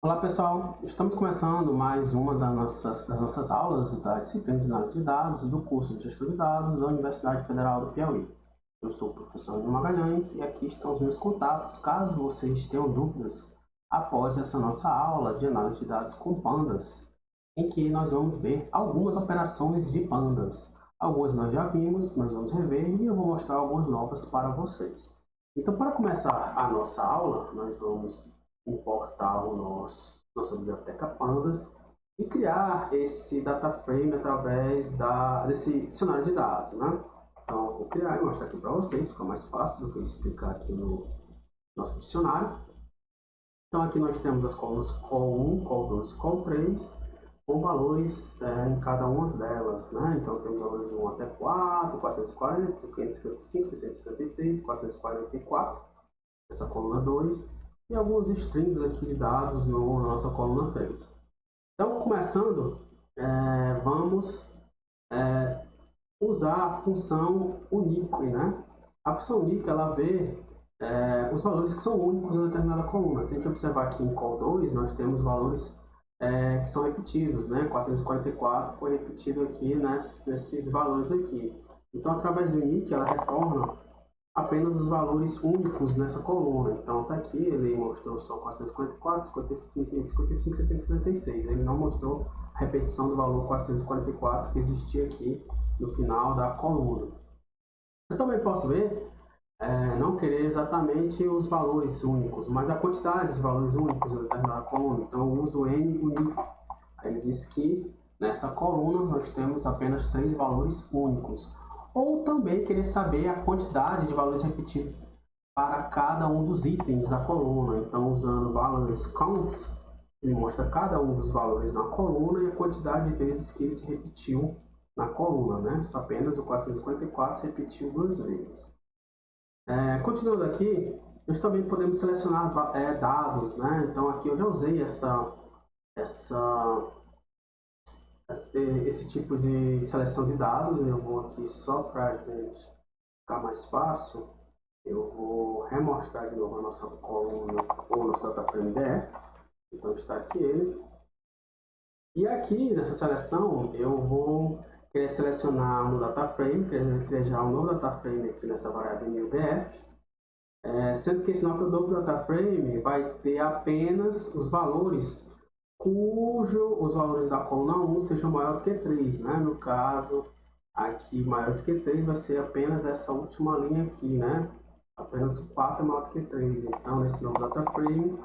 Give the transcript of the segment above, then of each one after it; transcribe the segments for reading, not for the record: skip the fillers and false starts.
Olá pessoal, estamos começando mais uma das nossas aulas da disciplina de análise de dados do curso de gestão de dados da Universidade Federal do Piauí. Eu sou o professor Nino Magalhães e aqui estão os meus contatos caso vocês tenham dúvidas após essa nossa aula de análise de dados com pandas, em que nós vamos ver algumas operações de pandas. Algumas nós já vimos, nós vamos rever e eu vou mostrar algumas novas para vocês. Então, para começar a nossa aula, nós vamos importar nossa biblioteca Pandas e criar esse data frame através desse dicionário de dados, né? Então, eu vou criar e mostrar aqui para vocês, fica mais fácil do que eu explicar aqui no nosso dicionário. Então, aqui nós temos as colunas col1, col2 e col3, com valores em cada uma delas, né? Então, temos valores de 1 até 4, 440, 555, 666, 444, essa coluna 2, e alguns strings aqui de dados na nossa coluna 3. Então, começando, vamos usar a função unique, né? A função unique, ela vê os valores que são únicos em determinada coluna. Se a gente observar aqui em col2, nós temos valores que são repetidos, né? 444 foi repetido aqui nesses valores aqui. Então, através do unique, ela retorna apenas os valores únicos nessa coluna. Então, está aqui, ele mostrou só 444, 55, 676. Ele não mostrou a repetição do valor 444 que existia aqui no final da coluna. Eu também posso ver, não querer exatamente os valores únicos, mas a quantidade de valores únicos em determinada coluna. Então, eu uso N único. Aí ele diz que nessa coluna nós temos apenas 3 valores únicos. Ou também querer saber a quantidade de valores repetidos para cada um dos itens da coluna. Então, usando valores counts, ele mostra cada um dos valores na coluna e a quantidade de vezes que ele se repetiu na coluna, né? Só apenas o 444 se repetiu 2 vezes. Continuando aqui, nós também podemos selecionar dados, né? Então, aqui eu já usei esse tipo de seleção de dados. Eu vou aqui só para a gente ficar mais fácil, eu vou remostrar de novo a nossa coluna ou nosso data frame DE. Então está aqui ele. E aqui nessa seleção eu vou querer selecionar no data frame, criar já um novo data frame aqui nessa variável newDF, sendo que esse novo data frame vai ter apenas os valores os valores da coluna 1 sejam maiores que 3, né? No caso, aqui maiores que 3 vai ser apenas essa última linha aqui, né? Apenas o 4 é maior que 3. Então, nesse novo data frame,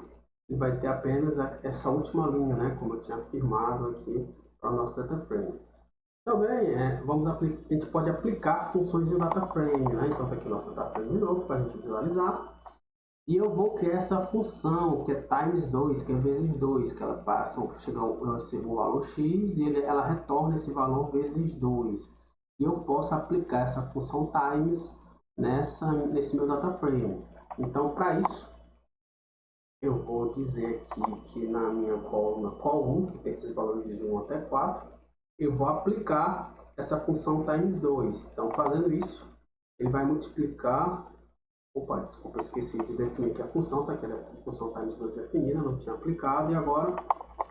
ele vai ter apenas essa última linha, né? Como eu tinha afirmado aqui para o nosso data frame. Também, a gente pode aplicar funções no data frame, né? Então, está aqui o nosso data frame de novo para a gente visualizar. E eu vou criar essa função, que é times 2, que é vezes 2, que ela passa, eu recebo um valor x e ela retorna esse valor vezes 2. E eu posso aplicar essa função times nesse meu data frame. Então, para isso, eu vou dizer aqui que na minha coluna col1, que tem esses valores de 1 até 4, eu vou aplicar essa função times 2. Então, fazendo isso, ele vai multiplicar. Opa, desculpa, esqueci de definir aqui a função, tá? Que a função times2 definida, não tinha aplicado, e agora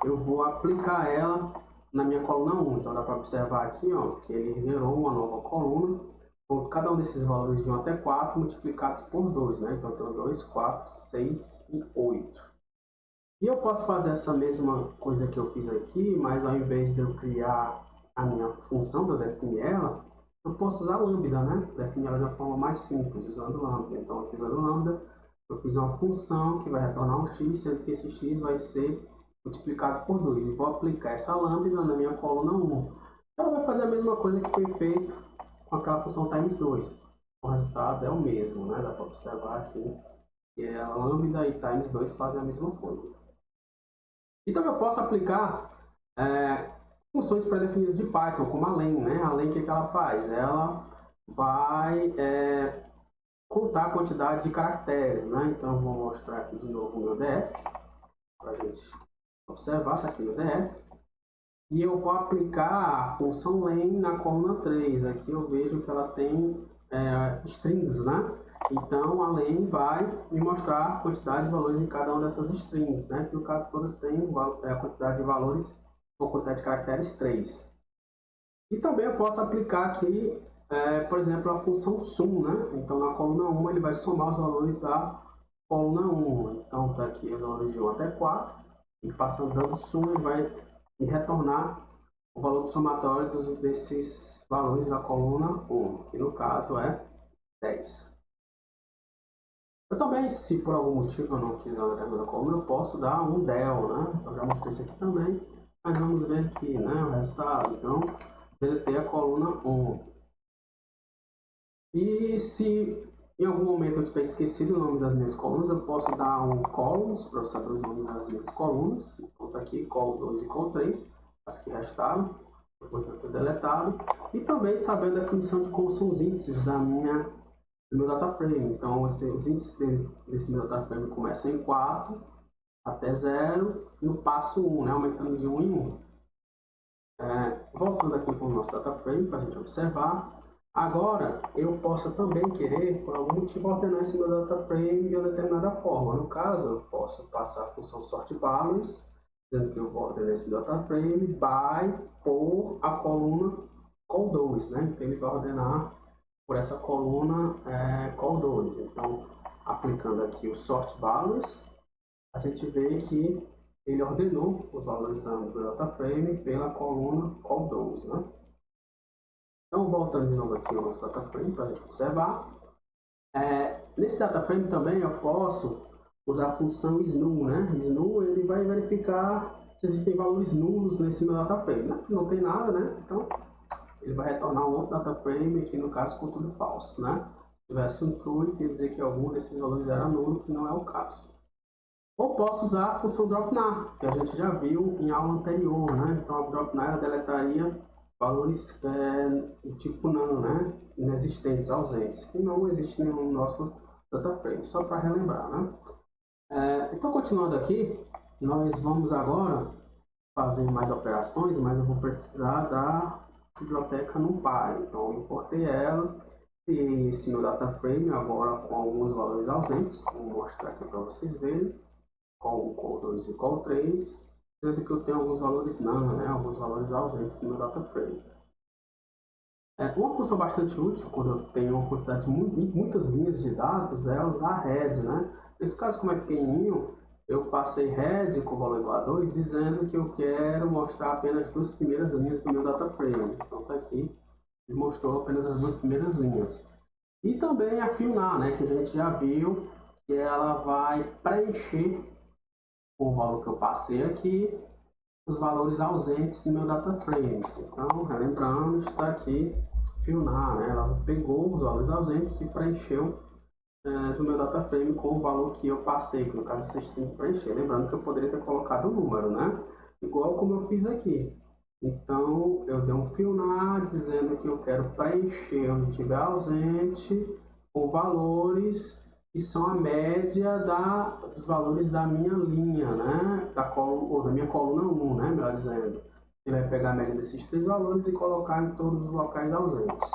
eu vou aplicar ela na minha coluna 1. Então dá para observar aqui, ó, que ele gerou uma nova coluna, com cada um desses valores de 1 até 4 multiplicados por 2, né? Então eu tenho 2, 4, 6 e 8. E eu posso fazer essa mesma coisa que eu fiz aqui, mas ao invés de eu criar a minha função, de eu definir ela, eu posso usar lambda, né? Definir ela de uma forma mais simples, usando lambda. Então, aqui usando lambda, eu fiz uma função que vai retornar um x, sendo que esse x vai ser multiplicado por 2. E vou aplicar essa lambda na minha coluna 1. Ela vai fazer a mesma coisa que foi feito com aquela função times 2. O resultado é o mesmo, né? Dá para observar aqui que a lambda e times 2 fazem a mesma coisa. Então, eu posso aplicar funções pré-definidas de Python, como a len, né? A len, o que ela faz? Ela vai contar a quantidade de caracteres, né? Então, eu vou mostrar aqui de novo o meu DF, para a gente observar, está aqui no DF. E eu vou aplicar a função len na coluna 3. Aqui eu vejo que ela tem strings, né? Então, além vai me mostrar a quantidade de valores em cada uma dessas strings, né? Que no caso todas têm a quantidade de valores, ou quantidade de caracteres 3. E também eu posso aplicar aqui, por exemplo, a função sum, né? Então, na coluna 1 ele vai somar os valores da coluna 1. Então, está aqui os valores de 1 até 4. E passando dando sum, ele vai me retornar o valor do somatório desses valores da coluna 1, que no caso é 10. Eu também, se por algum motivo eu não quiser uma determinada coluna, eu posso dar um del, né? Eu já mostrei isso aqui também, mas vamos ver aqui, né? O resultado. Então, deletei a coluna 1. E se em algum momento eu tiver esquecido o nome das minhas colunas, eu posso dar um columns para eu saber os nomes das minhas colunas. Então, tá aqui col 2 e col 3, as que restaram, depois de eu ter deletado. E também saber a definição de como são os índices do meu data frame. Então, os índices desse meu data frame começam em 4 até 0, no passo 1, né, aumentando de 1 em 1. Voltando aqui para o nosso data frame, para a gente observar. Agora, eu posso também querer, por algum motivo, ordenar esse meu data frame de uma determinada forma. No caso, eu posso passar a função sort values, dizendo que eu vou ordenar esse data frame by por a coluna col2, né? Então, ele vai ordenar por essa coluna col2. Então, aplicando aqui o sort values, a gente vê que ele ordenou os valores do data frame pela coluna col2, né? Então, voltando de novo aqui ao nosso data frame para a gente observar. Nesse data frame também eu posso usar a função snu, né? Snu ele vai verificar se existem valores nulos nesse meu data frame, né? Não tem nada, né? Então ele vai retornar um outro data frame, aqui no caso com tudo falso, né? Se tivesse um true, quer dizer que algum desses valores era nulo, que não é o caso. Ou posso usar a função dropNar, que a gente já viu em aula anterior, né? Então a dropNar deletaria valores do tipo none, né? Inexistentes, ausentes, que não existem no nosso data frame, só para relembrar, né? Então, continuando aqui, nós vamos agora fazer mais operações, mas eu vou precisar da biblioteca NumPy. Então, eu importei ela, criei esse meu data frame agora com alguns valores ausentes, vou mostrar aqui para vocês verem, col 2 e col 3, sendo que eu tenho alguns valores none, né? Alguns valores ausentes no meu data frame. Uma função bastante útil quando eu tenho uma quantidade de muitas linhas de dados é usar head, né? Nesse caso, como é pequenininho, eu passei head com valor igual a 2, dizendo que eu quero mostrar apenas as duas primeiras linhas do meu data frame. Então, está aqui, ele mostrou apenas as duas primeiras linhas. E também a FILNAR, né? Que a gente já viu que ela vai preencher o valor que eu passei aqui, os valores ausentes no meu data frame. Então, relembrando, está aqui FILNAR, né? Ela pegou os valores ausentes e preencheu do meu data frame com o valor que eu passei, que no caso vocês têm que preencher. Lembrando que eu poderia ter colocado o número, né? Igual como eu fiz aqui. Então, eu dei um FILNAR dizendo que eu quero preencher onde estiver ausente com valores que são a média dos valores da minha linha, né? Ou da minha coluna 1, né? Melhor dizendo. Ele vai pegar a média desses três valores e colocar em todos os locais ausentes.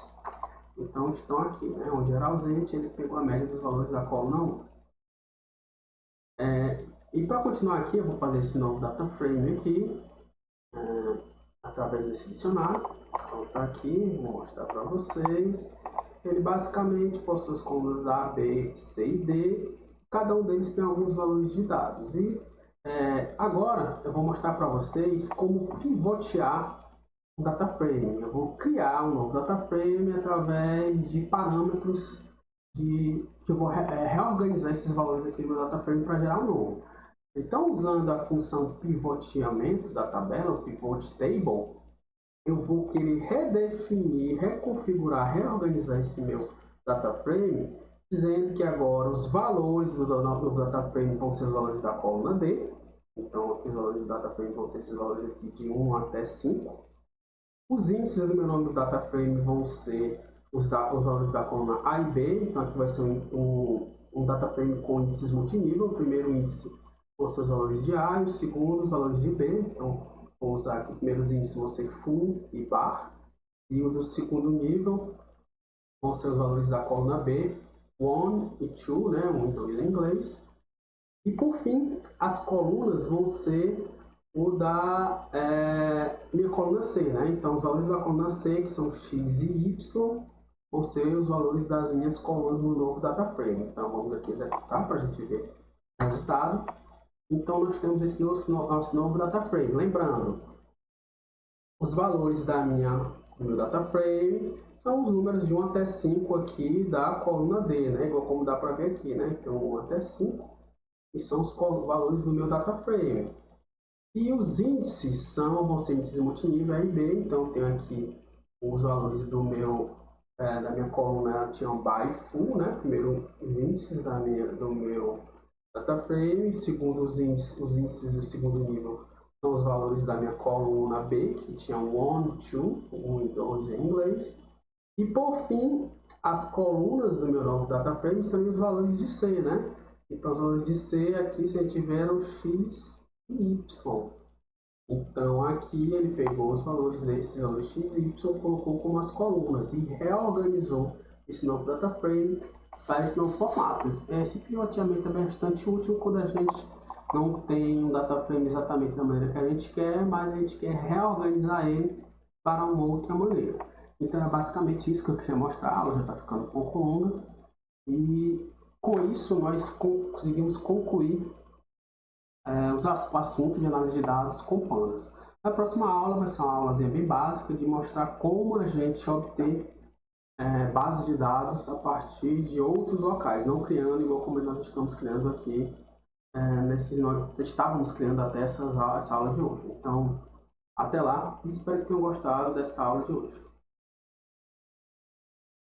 Então, estão aqui, né? Onde era ausente, ele pegou a média dos valores da coluna 1. E para continuar aqui, eu vou fazer esse novo data frame aqui, através desse dicionário. Então, está aqui, vou mostrar para vocês. Ele basicamente possui as colunas A, B, C e D. Cada um deles tem alguns valores de dados. E agora eu vou mostrar para vocês como pivotear um data frame. Eu vou criar um novo data frame através de parâmetros que eu vou reorganizar esses valores aqui no meu data frame para gerar um novo. Então, usando a função pivoteamento da tabela, o pivot table, eu vou querer redefinir, reconfigurar, reorganizar esse meu data frame, dizendo que agora os valores do data frame vão ser os valores da coluna D. Então, aqui os valores do data frame vão ser esses valores aqui de 1 até 5. Os índices do meu nome do data frame vão ser os valores da coluna A e B. Então, aqui vai ser um data frame com índices multinível. O primeiro índice com seus valores de A e o segundo os valores de B. Então, vou usar aqui, os primeiros índices vão ser full e bar. E o do segundo nível vão ser os valores da coluna B one e two, né? 1 e 2 em inglês. E por fim, as colunas vão ser o da minha coluna C, né? Então, os valores da coluna C, que são x e y, vão ser os valores das minhas colunas no novo data frame. Então, vamos aqui executar para a gente ver o resultado. Então, nós temos esse nosso novo data frame. Lembrando, os valores do meu data frame são os números de 1 até 5 aqui da coluna D, né? Igual como dá para ver aqui, né? Então, 1 até 5, e são os valores do meu data frame. E os índices vão ser índices multinível A e B. Então, eu tenho aqui os valores da minha coluna Tion by Full, né? Primeiro, os índices do meu data frame. Segundo, os índices do segundo nível são os valores da minha coluna B, que tinha 1, 2, 1 e 2 em inglês. E, por fim, as colunas do meu novo data frame são os valores de C, né? Então, os valores de C aqui, se a gente tiver o x e y. Então, aqui ele pegou os valores desses valores x e y, colocou como as colunas e reorganizou esse novo data frame para esse novo formato. Esse pivoteamento é bastante útil quando a gente não tem um data frame exatamente da maneira que a gente quer, mas a gente quer reorganizar ele para uma outra maneira. Então, é basicamente isso que eu queria mostrar. A aula já está ficando um pouco longa. E com isso, nós conseguimos concluir o assunto de análise de dados com pandas. Na próxima aula vai ser uma aulazinha bem básica de mostrar como a gente obter bases de dados a partir de outros locais, não criando igual como nós estamos criando aqui, nós estávamos criando até essa aula de hoje. Então, até lá, espero que tenham gostado dessa aula de hoje.